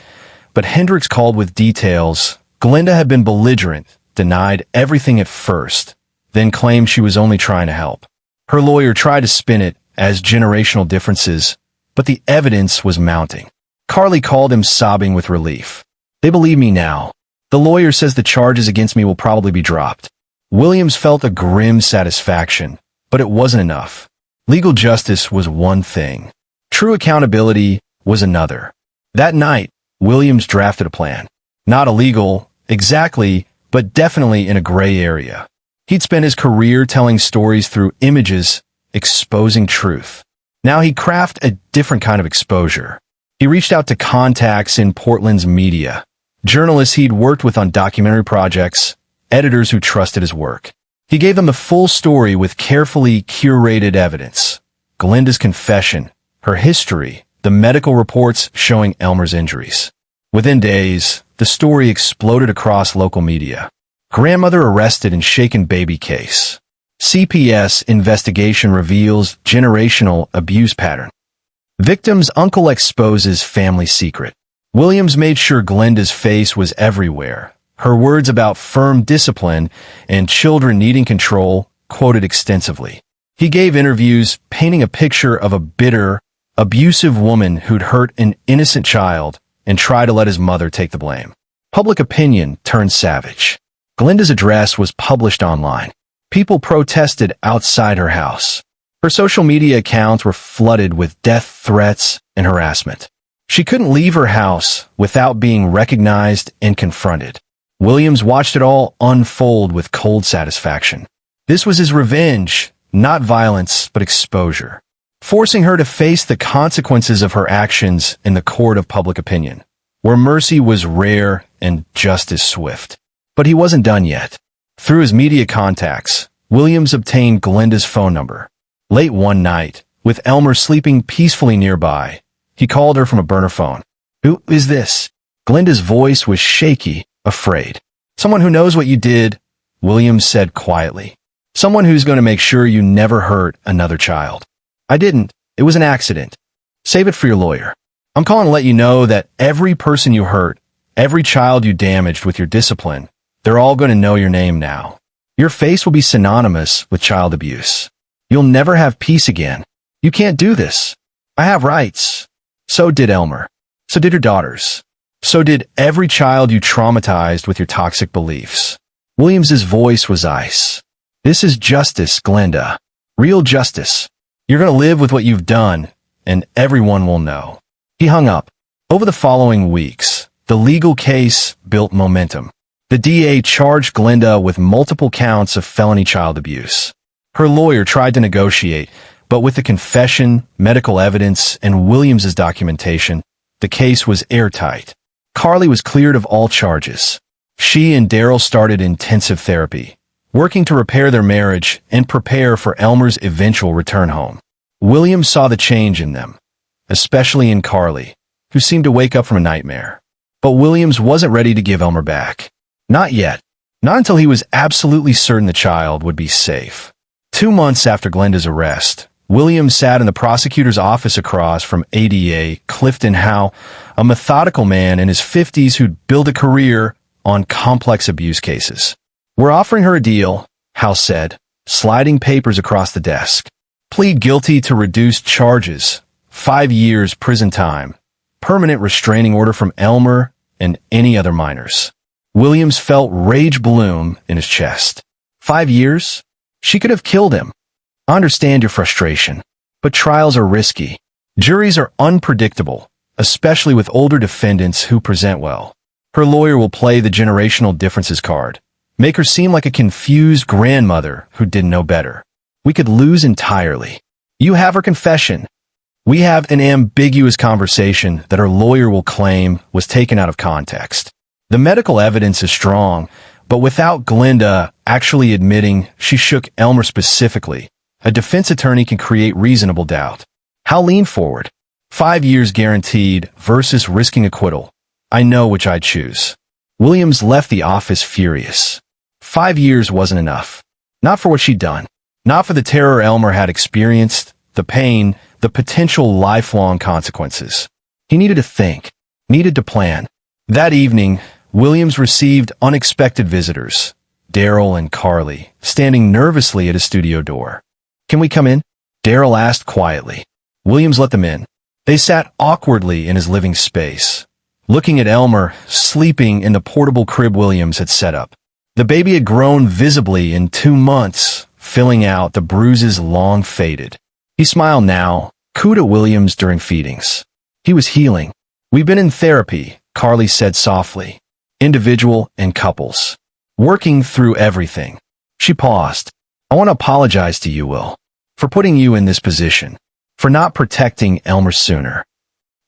but Hendricks called with details. Glenda had been belligerent, denied everything at first, then claimed she was only trying to help. Her lawyer tried to spin it as generational differences, but the evidence was mounting. Carly called him sobbing with relief. "They believe me now. The lawyer says the charges against me will probably be dropped." Williams felt a grim satisfaction, but it wasn't enough. Legal justice was one thing. True accountability was another. That night, Williams drafted a plan. Not illegal, exactly, but definitely in a gray area. He'd spent his career telling stories through images, exposing truth. Now he'd craft a different kind of exposure. He reached out to contacts in Portland's media, journalists he'd worked with on documentary projects, editors who trusted his work. He gave them the full story with carefully curated evidence. Glenda's confession, her history, the medical reports showing Elmer's injuries. Within days, the story exploded across local media. Grandmother arrested in shaken baby case. CPS investigation reveals generational abuse pattern. Victim's uncle exposes family secret. Williams made sure Glenda's face was everywhere. Her words about firm discipline and children needing control quoted extensively. He gave interviews painting a picture of a bitter, abusive woman who'd hurt an innocent child and tried to let his mother take the blame. Public opinion turned savage. Glenda's address was published online. People protested outside her house. Her social media accounts were flooded with death threats and harassment. She couldn't leave her house without being recognized and confronted. Williams watched it all unfold with cold satisfaction. This was his revenge, not violence, but exposure, forcing her to face the consequences of her actions in the court of public opinion, where mercy was rare and justice swift. But he wasn't done yet. Through his media contacts, Williams obtained Glenda's phone number. Late one night, with Elmer sleeping peacefully nearby, he called her from a burner phone. "Who is this?" Glenda's voice was shaky, afraid. "Someone who knows what you did," Williams said quietly. "Someone who's going to make sure you never hurt another child." "I didn't. It was an accident. Save it for your lawyer. I'm calling to let you know that every person you hurt, every child you damaged with your discipline, they're all going to know your name now. Your face will be synonymous with child abuse. You'll never have peace again. You can't do this. I have rights." So did Elmer. So did your daughters. So did every child you traumatized with your toxic beliefs. Williams's voice was ice. "This is justice, Glenda. Real justice. You're going to live with what you've done, and everyone will know." He hung up. Over the following weeks, The legal case built momentum. The DA charged Glenda with multiple counts of felony child abuse. Her lawyer tried to negotiate, but with the confession, medical evidence, and Williams's documentation, the case was airtight. Carly was cleared of all charges. She and Daryl started intensive therapy, working to repair their marriage and prepare for Elmer's eventual return home. Williams saw the change in them, especially in Carly, who seemed to wake up from a nightmare. But Williams wasn't ready to give Elmer back. Not yet. Not until he was absolutely certain the child would be safe. 2 months after Glenda's arrest, Williams sat in the prosecutor's office across from ADA Clifton Howe, a methodical man in his 50s who'd built a career on complex abuse cases. "We're offering her a deal," Howe said, sliding papers across the desk. "Plead guilty to reduced charges, 5 years prison time, permanent restraining order from Elmer and any other minors." Williams felt rage bloom in his chest. 5 years? She could have killed him. "I understand your frustration, but trials are risky. Juries are unpredictable, especially with older defendants who present well. Her lawyer will play the generational differences card, make her seem like a confused grandmother who didn't know better. We could lose entirely. You have her confession. We have an ambiguous conversation that her lawyer will claim was taken out of context. The medical evidence is strong, but without Glenda actually admitting she shook Elmer specifically, a defense attorney can create reasonable doubt. How lean forward? 5 years guaranteed versus risking acquittal. I know which I'd choose." Williams left the office furious. 5 years wasn't enough. Not for what she'd done. Not for the terror Elmer had experienced, the pain, the potential lifelong consequences. He needed to think, needed to plan. That evening, Williams received unexpected visitors, Daryl and Carly, standing nervously at his studio door. "Can we come in?" Daryl asked quietly. Williams let them in. They sat awkwardly in his living space, looking at Elmer sleeping in the portable crib Williams had set up. The baby had grown visibly in 2 months, filling out the bruises long faded. He smiled now, cooed at Williams during feedings. He was healing. "We've been in therapy," Carly said softly. "Individual and couples. Working through everything." She paused. "I want to apologize to you, Will, for putting you in this position, for not protecting Elmer sooner.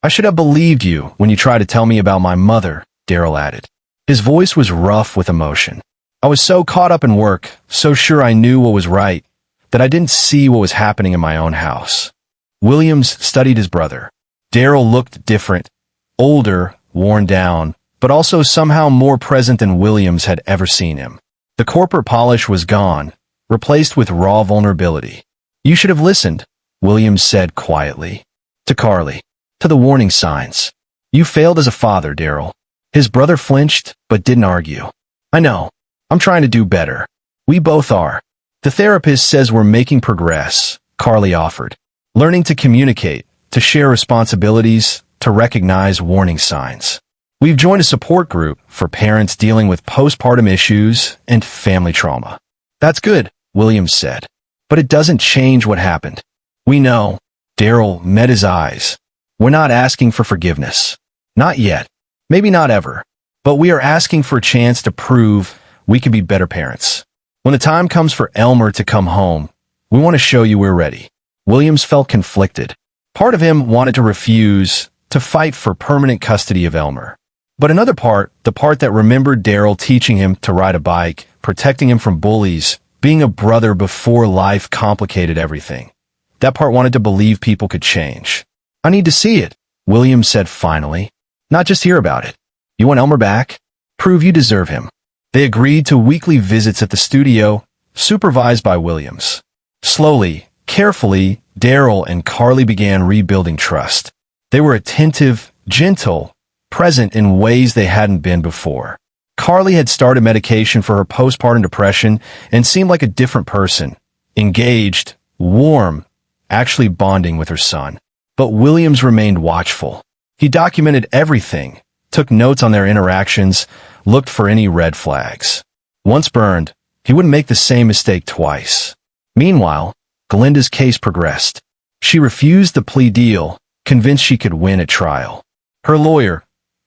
I should have believed you when you tried to tell me about my mother," Daryl added. His voice was rough with emotion. "I was so caught up in work, so sure I knew what was right, that I didn't see what was happening in my own house." Williams studied his brother. Daryl looked different, older, worn down, but also somehow more present than Williams had ever seen him. The corporate polish was gone, replaced with raw vulnerability. "You should have listened," Williams said quietly. To Carly. "To the warning signs. You failed as a father, Daryl." His brother flinched, but didn't argue. "I know. I'm trying to do better. We both are. The therapist says we're making progress," Carly offered. "Learning to communicate, to share responsibilities, to recognize warning signs. We've joined a support group for parents dealing with postpartum issues and family trauma." "That's good," Williams said. "But it doesn't change what happened." "We know." Daryl met his eyes. "We're not asking for forgiveness. Not yet. Maybe not ever. But we are asking for a chance to prove we can be better parents. When the time comes for Elmer to come home, we want to show you we're ready." Williams felt conflicted. Part of him wanted to refuse, to fight for permanent custody of Elmer. But another part, the part that remembered Daryl teaching him to ride a bike, protecting him from bullies, being a brother before life complicated everything. That part wanted to believe people could change. "I need to see it," Williams said finally. "Not just hear about it. You want Elmer back? Prove you deserve him." They agreed to weekly visits at the studio, supervised by Williams. Slowly, carefully, Daryl and Carly began rebuilding trust. They were attentive, gentle, present in ways they hadn't been before. Carly had started medication for her postpartum depression and seemed like a different person, engaged, warm, actually bonding with her son. But Williams remained watchful. He documented everything, took notes on their interactions, looked for any red flags. Once burned, he wouldn't make the same mistake twice. Meanwhile, Glenda's case progressed. She refused the plea deal, convinced she could win at trial. Her lawyer,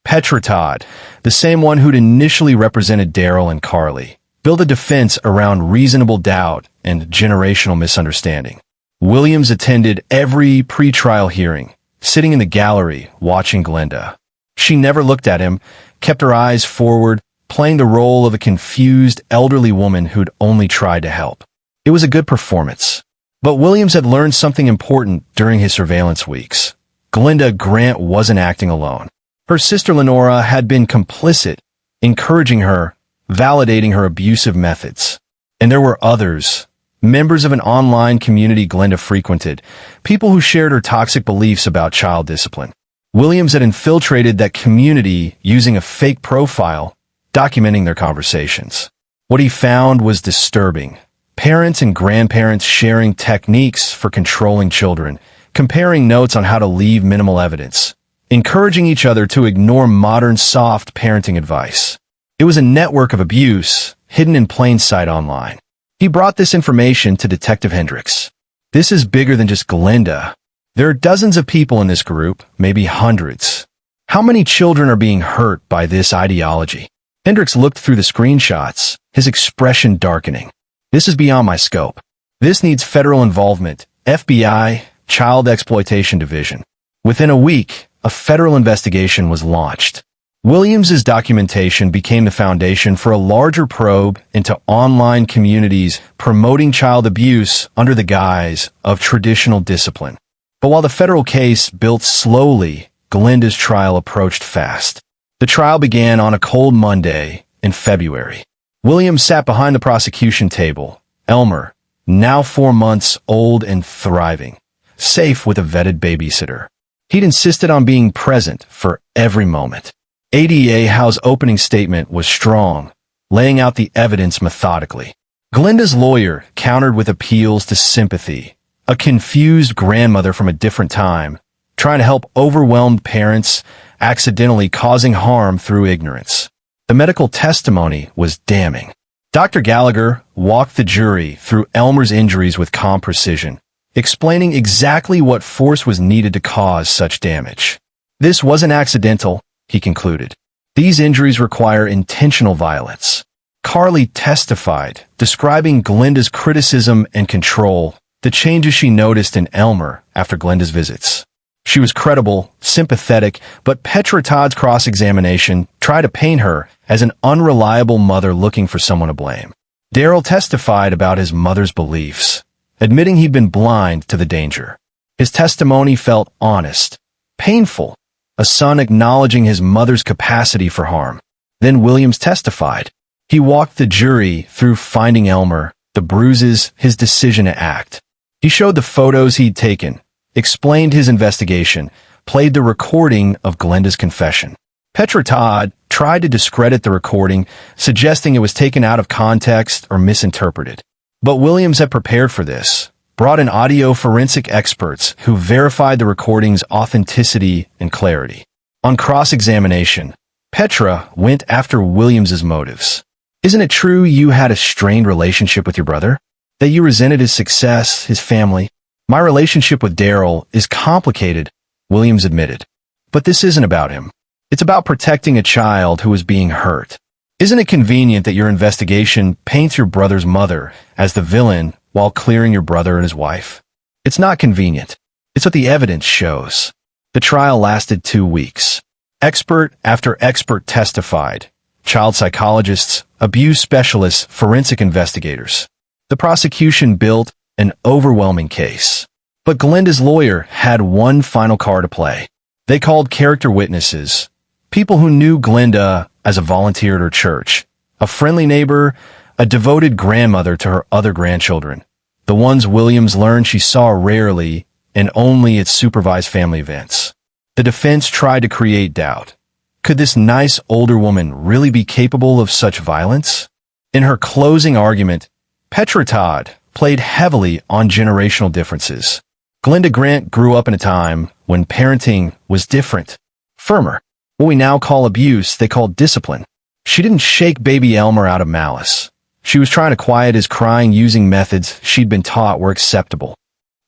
Petra Todd, the same one who'd initially represented Daryl and Carly, built a defense around reasonable doubt and generational misunderstanding. Williams attended every pretrial hearing, sitting in the gallery watching Glenda. She never looked at him, kept her eyes forward, playing the role of a confused elderly woman who'd only tried to help. It was a good performance. But Williams had learned something important during his surveillance weeks. Glenda Grant wasn't acting alone. Her sister Lenora had been complicit, encouraging her, validating her abusive methods. And there were others, members of an online community Glenda frequented, people who shared her toxic beliefs about child discipline. Williams had infiltrated that community using a fake profile, documenting their conversations. What he found was disturbing. Parents and grandparents sharing techniques for controlling children, comparing notes on how to leave minimal evidence, encouraging each other to ignore modern soft parenting advice. It was a network of abuse, hidden in plain sight online. He brought this information to Detective Hendricks. This is bigger than just Glenda. There are dozens of people in this group, maybe hundreds. How many children are being hurt by this ideology? Hendricks looked through the screenshots, his expression darkening. This is beyond my scope. This needs federal involvement, FBI, Child Exploitation Division. Within a week, a federal investigation was launched. Williams's documentation became the foundation for a larger probe into online communities promoting child abuse under the guise of traditional discipline. But while the federal case built slowly, Glenda's trial approached fast. The trial began on a cold Monday in February. Williams sat behind the prosecution table. Elmer, now 4 months old and thriving, safe with a vetted babysitter. He'd insisted on being present for every moment. ADA Howe's opening statement was strong, laying out the evidence methodically. Glenda's lawyer countered with appeals to sympathy, a confused grandmother from a different time, trying to help overwhelmed parents, accidentally causing harm through ignorance. The medical testimony was damning. Dr. Gallagher walked the jury through Elmer's injuries with calm precision, explaining exactly what force was needed to cause such damage. This wasn't accidental, he concluded. These injuries require intentional violence. Carly testified, describing Glenda's criticism and control, the changes she noticed in Elmer after Glenda's visits. She was credible, sympathetic, but Petra Todd's cross-examination tried to paint her as an unreliable mother looking for someone to blame. Daryl testified about his mother's beliefs, admitting he'd been blind to the danger. His testimony felt honest, painful, a son acknowledging his mother's capacity for harm. Then Williams testified. He walked the jury through finding Elmer, the bruises, his decision to act. He showed the photos he'd taken, explained his investigation, played the recording of Glenda's confession. Petra Todd tried to discredit the recording, suggesting it was taken out of context or misinterpreted. But Williams had prepared for this, brought in audio forensic experts who verified the recording's authenticity and clarity. On cross-examination, Petra went after Williams's motives. Isn't it true you had a strained relationship with your brother? That you resented his success, his family? My relationship with Daryl is complicated, Williams admitted. But this isn't about him. It's about protecting a child who is being hurt. Isn't it convenient that your investigation paints your brother's mother as the villain while clearing your brother and his wife? It's not convenient. It's what the evidence shows. The trial lasted 2 weeks. Expert after expert testified. Child psychologists, abuse specialists, forensic investigators. The prosecution built an overwhelming case. But Glenda's lawyer had one final card to play. They called character witnesses, people who knew Glenda as a volunteer at her church, a friendly neighbor, a devoted grandmother to her other grandchildren, the ones Williams learned she saw rarely and only at supervised family events. The defense tried to create doubt. Could this nice older woman really be capable of such violence? In her closing argument, Petra Todd played heavily on generational differences. Glenda Grant grew up in a time when parenting was different, firmer. What we now call abuse, they called discipline. She didn't shake baby Elmer out of malice. She was trying to quiet his crying using methods she'd been taught were acceptable.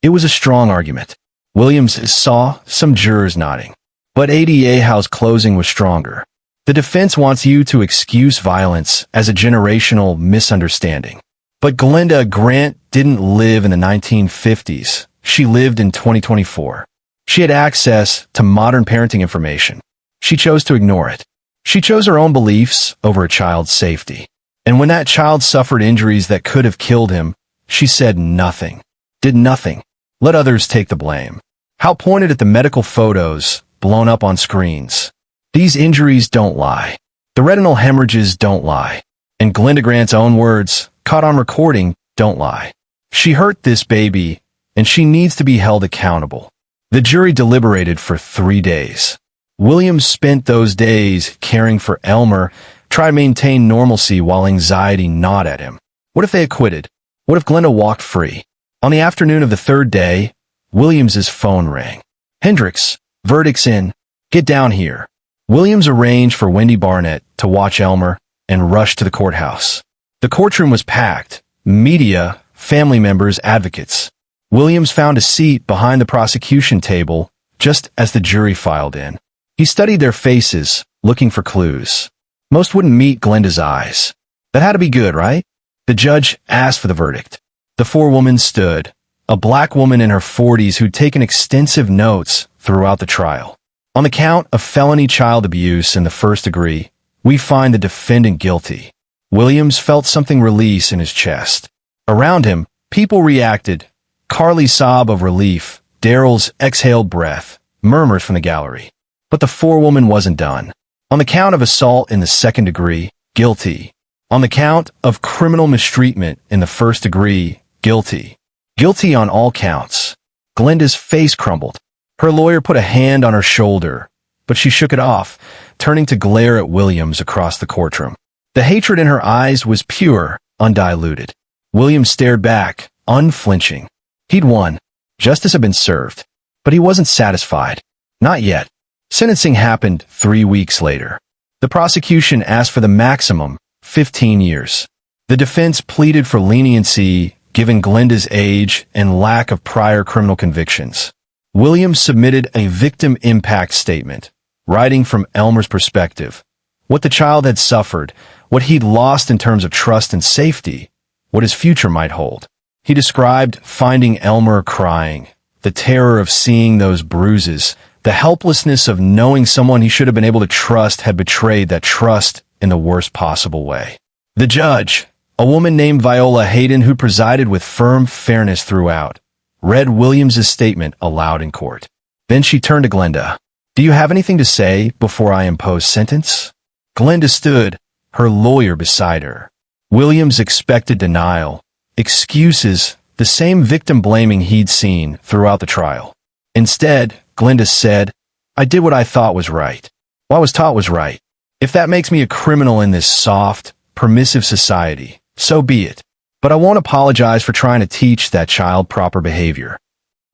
It was a strong argument. Williams saw some jurors nodding. But ADA House closing was stronger. The defense wants you to excuse violence as a generational misunderstanding. But Glenda Grant didn't live in the 1950s. She lived in 2024. She had access to modern parenting information. She chose to ignore it. She chose her own beliefs over a child's safety. And when that child suffered injuries that could have killed him, she said nothing. Did nothing. Let others take the blame. Hal pointed at the medical photos blown up on screens. These injuries don't lie. The retinal hemorrhages don't lie. And Glenda Grant's own words, caught on recording, don't lie. She hurt this baby, and she needs to be held accountable. The jury deliberated for 3 days. Williams spent those days caring for Elmer, trying to maintain normalcy while anxiety gnawed at him. What if they acquitted? What if Glenda walked free? On the afternoon of the third day, Williams's phone rang. "Hendricks, verdict's in. Get down here." Williams arranged for Wendy Barnett to watch Elmer and rushed to the courthouse. The courtroom was packed. Media, family members, advocates. Williams found a seat behind the prosecution table just as the jury filed in. He studied their faces, looking for clues. Most wouldn't meet Glenda's eyes. That had to be good, right? The judge asked for the verdict. The forewoman stood, a black woman in her 40s who'd taken extensive notes throughout the trial. On the count of felony child abuse in the first degree, we find the defendant guilty. Williams felt something release in his chest. Around him, people reacted. Carly's sob of relief, Daryl's exhaled breath, murmurs from the gallery. But the forewoman wasn't done. On the count of assault in the second degree, guilty. On the count of criminal mistreatment in the first degree, guilty. Guilty on all counts. Glenda's face crumbled. Her lawyer put a hand on her shoulder, but she shook it off, turning to glare at Williams across the courtroom. The hatred in her eyes was pure, undiluted. Williams stared back, unflinching. He'd won. Justice had been served. But he wasn't satisfied. Not yet. Sentencing happened 3 weeks later. The prosecution asked for the maximum, 15 years. The defense pleaded for leniency, given Glenda's age and lack of prior criminal convictions. Williams submitted a victim impact statement, writing from Elmer's perspective, what the child had suffered, what he'd lost in terms of trust and safety, what his future might hold. He described finding Elmer crying, the terror of seeing those bruises, the helplessness of knowing someone he should have been able to trust had betrayed that trust in the worst possible way. The judge, a woman named Viola Hayden who presided with firm fairness throughout, read Williams's statement aloud in court. Then she turned to Glenda. "Do you have anything to say before I impose sentence?" Glenda stood, her lawyer beside her. Williams expected denial, excuses, the same victim blaming he'd seen throughout the trial. Instead, Glenda said, "I did what I thought was right. What I was taught was right. If that makes me a criminal in this soft, permissive society, so be it. But I won't apologize for trying to teach that child proper behavior."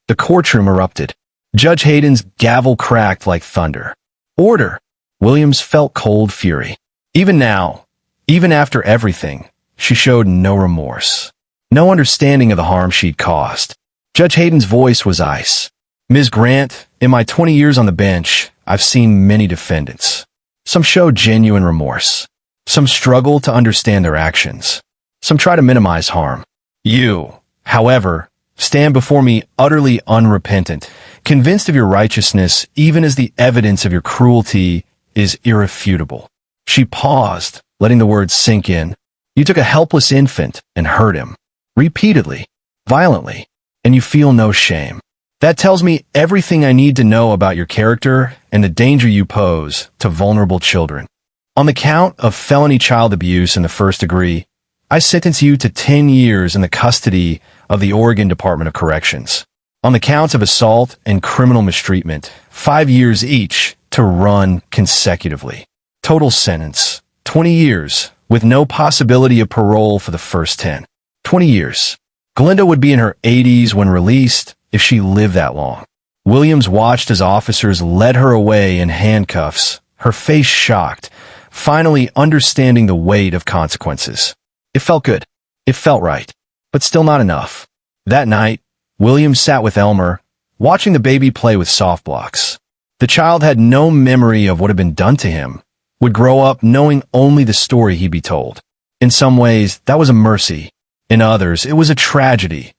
The courtroom erupted. Judge Hayden's gavel cracked like thunder. "Order!" Williams felt cold fury. Even now, even after everything, she showed no remorse. No understanding of the harm she'd caused. Judge Hayden's voice was ice. "Ms. Grant, in my 20 years on the bench, I've seen many defendants. Some show genuine remorse. Some struggle to understand their actions. Some try to minimize harm. You, however, stand before me utterly unrepentant, convinced of your righteousness even as the evidence of your cruelty is irrefutable." She paused, letting the words sink in. "You took a helpless infant and hurt him. Repeatedly, violently, and you feel no shame. That tells me everything I need to know about your character and the danger you pose to vulnerable children. On the count of felony child abuse in the first degree, I sentence you to 10 years in the custody of the Oregon Department of Corrections. On the counts of assault and criminal mistreatment, 5 years each to run consecutively. Total sentence, 20 years, with no possibility of parole for the first 10. 20 years. Glenda would be in her 80s when released if she lived that long. Williams watched as officers led her away in handcuffs, her face shocked, finally understanding the weight of consequences. It felt good. It felt right. But still not enough. That night, Williams sat with Elmer, watching the baby play with soft blocks. The child had no memory of what had been done to him, would grow up knowing only the story he'd be told. In some ways, that was a mercy. In others, it was a tragedy.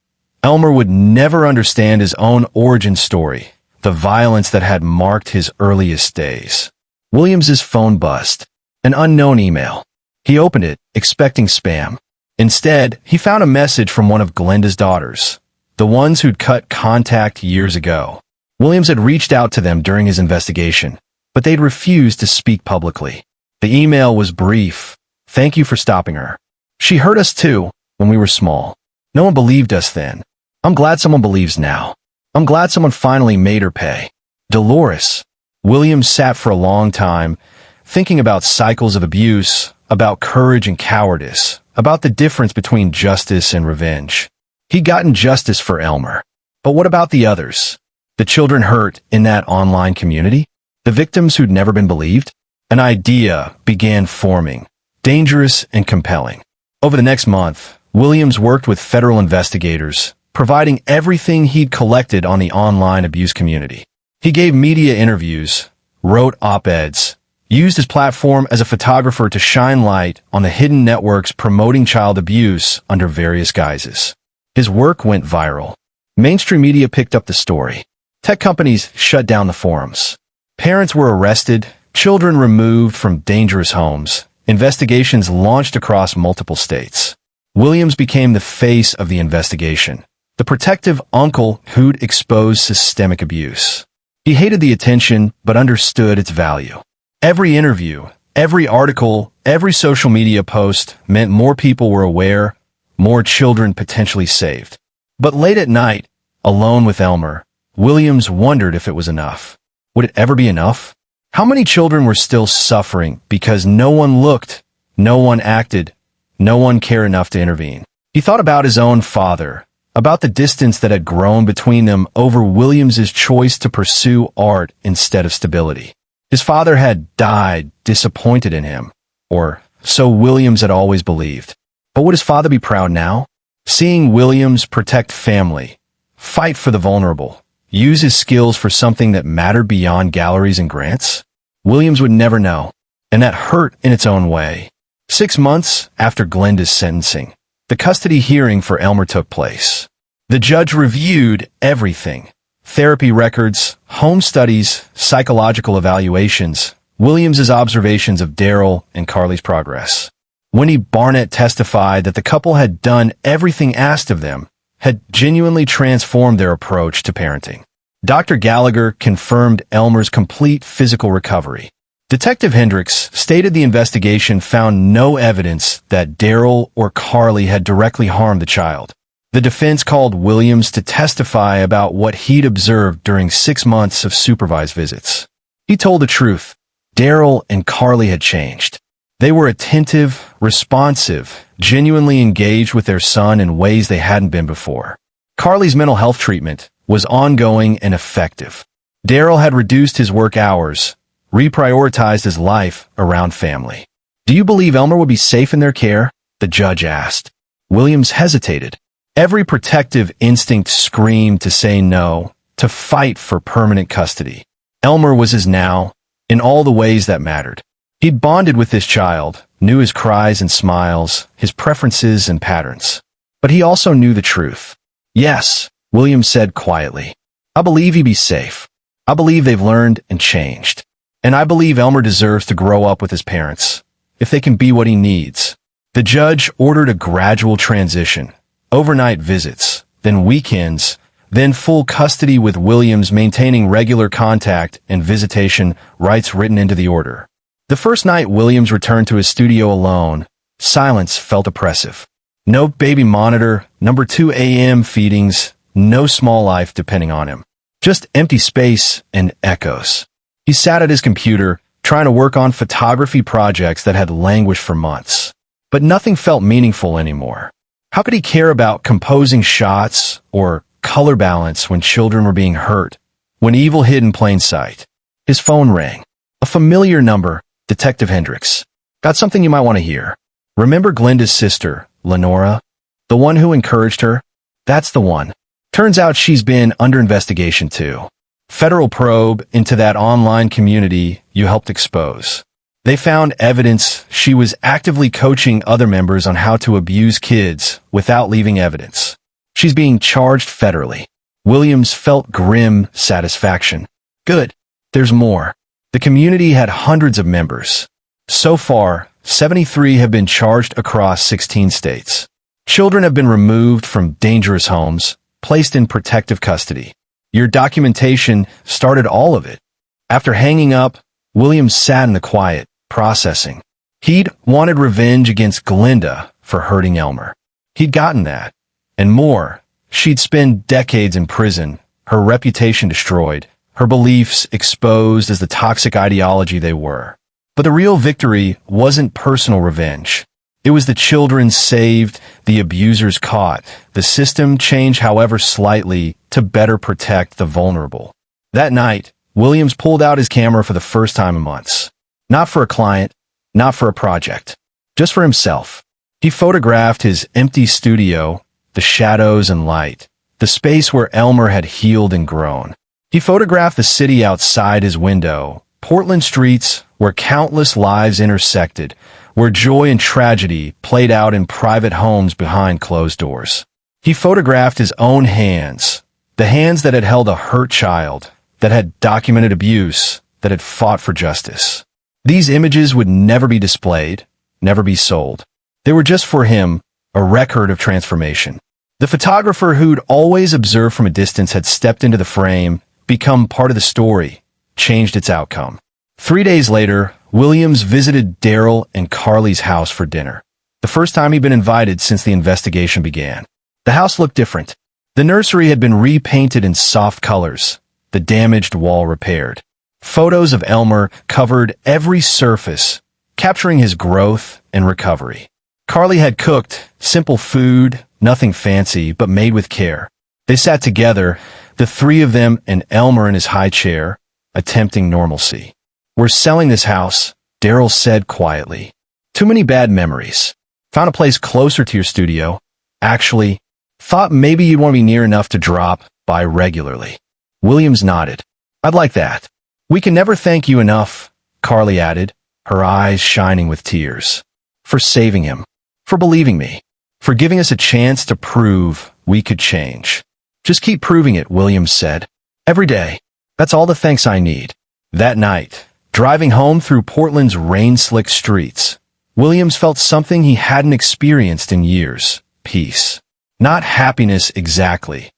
Elmer would never understand his own origin story, the violence that had marked his earliest days. Williams's phone buzzed. An unknown email. He opened it, expecting spam. Instead, he found a message from one of Glenda's daughters, the ones who'd cut contact years ago. Williams had reached out to them during his investigation, but they'd refused to speak publicly. The email was brief. "Thank you for stopping her. She hurt us too, when we were small. No one believed us then. I'm glad someone believes now. I'm glad someone finally made her pay." Dolores. Williams sat for a long time, thinking about cycles of abuse, about courage and cowardice, about the difference between justice and revenge. He'd gotten justice for Elmer. But what about the others? The children hurt in that online community? The victims who'd never been believed? An idea began forming, dangerous and compelling. Over the next month, Williams worked with federal investigators, providing everything he'd collected on the online abuse community. He gave media interviews, wrote op-eds, used his platform as a photographer to shine light on the hidden networks promoting child abuse under various guises. His work went viral. Mainstream media picked up the story. Tech companies shut down the forums. Parents were arrested, children removed from dangerous homes. Investigations launched across multiple states. Williams became the face of the investigation, the protective uncle who'd exposed systemic abuse. He hated the attention, but understood its value. Every interview, every article, every social media post meant more people were aware, more children potentially saved. But late at night, alone with Elmer, Williams wondered if it was enough. Would it ever be enough? How many children were still suffering because no one looked, no one acted, no one cared enough to intervene? He thought about his own father, about the distance that had grown between them over Williams's choice to pursue art instead of stability. His father had died disappointed in him, or so Williams had always believed. But would his father be proud now? Seeing Williams protect family, fight for the vulnerable, use his skills for something that mattered beyond galleries and grants? Williams would never know, and that hurt in its own way. 6 months after Glenda's sentencing, the custody hearing for Elmer took place. The judge reviewed everything: therapy records, home studies, psychological evaluations, Williams's observations of Daryl and Carly's progress. Winnie Barnett testified that the couple had done everything asked of them, had genuinely transformed their approach to parenting. Dr. Gallagher confirmed Elmer's complete physical recovery. Detective Hendricks stated the investigation found no evidence that Daryl or Carly had directly harmed the child. The defense called Williams to testify about what he'd observed during 6 months of supervised visits. He told the truth. Daryl and Carly had changed. They were attentive, responsive, genuinely engaged with their son in ways they hadn't been before. Carly's mental health treatment was ongoing and effective. Daryl had reduced his work hours, reprioritized his life around family. "Do you believe Elmer would be safe in their care?" the judge asked. Williams hesitated. Every protective instinct screamed to say no, to fight for permanent custody. Elmer was his now, in all the ways that mattered. He'd bonded with this child, knew his cries and smiles, his preferences and patterns. But he also knew the truth. "Yes," Williams said quietly. "I believe he'd be safe. I believe they've learned and changed. And I believe Elmer deserves to grow up with his parents, if they can be what he needs." The judge ordered a gradual transition. Overnight visits, then weekends, then full custody with Williams maintaining regular contact and visitation rights written into the order. The first night Williams returned to his studio alone, silence felt oppressive. No baby monitor, number 2 a.m. feedings, no small life depending on him. Just empty space and echoes. He sat at his computer, trying to work on photography projects that had languished for months. But nothing felt meaningful anymore. How could he care about composing shots or color balance when children were being hurt, when evil hid in plain sight? His phone rang. A familiar number, Detective Hendricks. "Got something you might want to hear. Remember Glenda's sister, Lenora? The one who encouraged her? That's the one. Turns out she's been under investigation too. Federal probe into that online community you helped expose. They found evidence she was actively coaching other members on how to abuse kids without leaving evidence. She's being charged federally. Williams felt grim satisfaction. Good. There's more. The community had hundreds of members. So far, 73 have been charged across 16 states. Children have been removed from dangerous homes, placed in protective custody. Your documentation started all of it. After hanging up, Williams sat in the quiet, processing. He'd wanted revenge against Glinda for hurting Elmer. He'd gotten that. And more. She'd spend decades in prison, her reputation destroyed, her beliefs exposed as the toxic ideology they were. But the real victory wasn't personal revenge. It was the children saved, the abusers caught, the system changed however slightly to better protect the vulnerable. That night, Williams pulled out his camera for the first time in months. Not for a client, not for a project, just for himself. He photographed his empty studio, the shadows and light, the space where Elmer had healed and grown. He photographed the city outside his window, Portland streets where countless lives intersected, where joy and tragedy played out in private homes behind closed doors. He photographed his own hands, the hands that had held a hurt child, that had documented abuse, that had fought for justice. These images would never be displayed, never be sold. They were just for him, a record of transformation. The photographer who'd always observed from a distance had stepped into the frame, become part of the story, changed its outcome. 3 days later, Williams visited Daryl and Carly's house for dinner. The first time he'd been invited since the investigation began. The house looked different. The nursery had been repainted in soft colors, the damaged wall repaired. Photos of Elmer covered every surface, capturing his growth and recovery. Carly had cooked simple food, nothing fancy, but made with care. They sat together, the three of them and Elmer in his high chair, attempting normalcy. "We're selling this house," Daryl said quietly. "Too many bad memories. Found a place closer to your studio. Actually, thought maybe you'd want to be near enough to drop by regularly." Williams nodded. "I'd like that." "We can never thank you enough," Carly added, her eyes shining with tears. "For saving him. For believing me. For giving us a chance to prove we could change." "Just keep proving it," Williams said. "Every day. That's all the thanks I need." That night, driving home through Portland's rain-slick streets, Williams felt something he hadn't experienced in years. Peace. Not happiness exactly.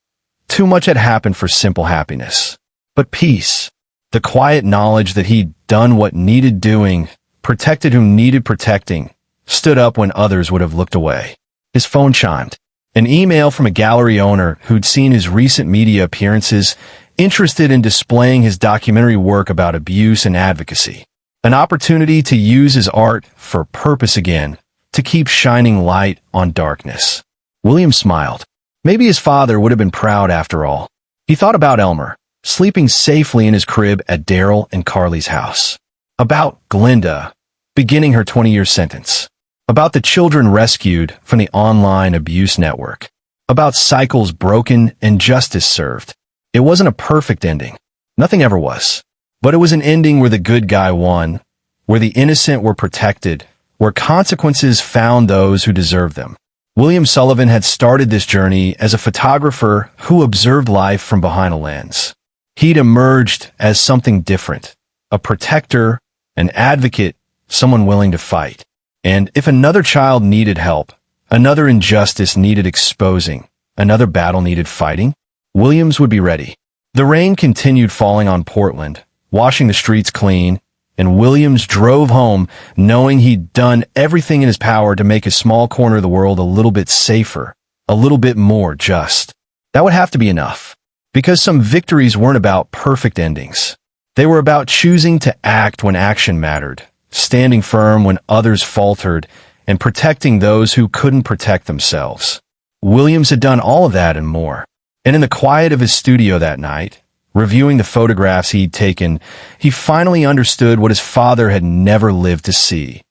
Too much had happened for simple happiness. But peace. The quiet knowledge that he'd done what needed doing, protected who needed protecting, stood up when others would have looked away. His phone chimed. An email from a gallery owner who'd seen his recent media appearances, interested in displaying his documentary work about abuse and advocacy. An opportunity to use his art for purpose again, to keep shining light on darkness. William smiled. Maybe his father would have been proud after all. He thought about Elmer, sleeping safely in his crib at Daryl and Carly's house. About Glinda, beginning her 20-year sentence. About the children rescued from the online abuse network. About cycles broken and justice served. It wasn't a perfect ending. Nothing ever was. But it was an ending where the good guy won, where the innocent were protected, where consequences found those who deserved them. William Sullivan had started this journey as a photographer who observed life from behind a lens. He'd emerged as something different, a protector, an advocate, someone willing to fight. And if another child needed help, another injustice needed exposing, another battle needed fighting, Williams would be ready. The rain continued falling on Portland, washing the streets clean, and Williams drove home knowing he'd done everything in his power to make his small corner of the world a little bit safer, a little bit more just. That would have to be enough. Because some victories weren't about perfect endings. They were about choosing to act when action mattered, standing firm when others faltered, and protecting those who couldn't protect themselves. Williams had done all of that and more. And in the quiet of his studio that night, reviewing the photographs he'd taken, he finally understood what his father had never lived to see.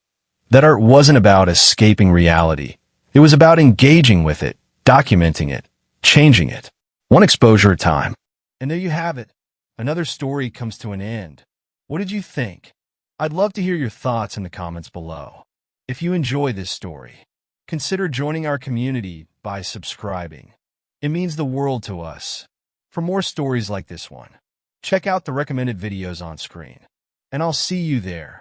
That art wasn't about escaping reality. It was about engaging with it, documenting it, changing it, one exposure at a time. And there you have it. another story comes to an end. What did you think? I'd love to hear your thoughts in the comments below. If you enjoy this story, consider joining our community by subscribing. It means the world to us. For more stories like this one, check out the recommended videos on screen. And I'll see you there.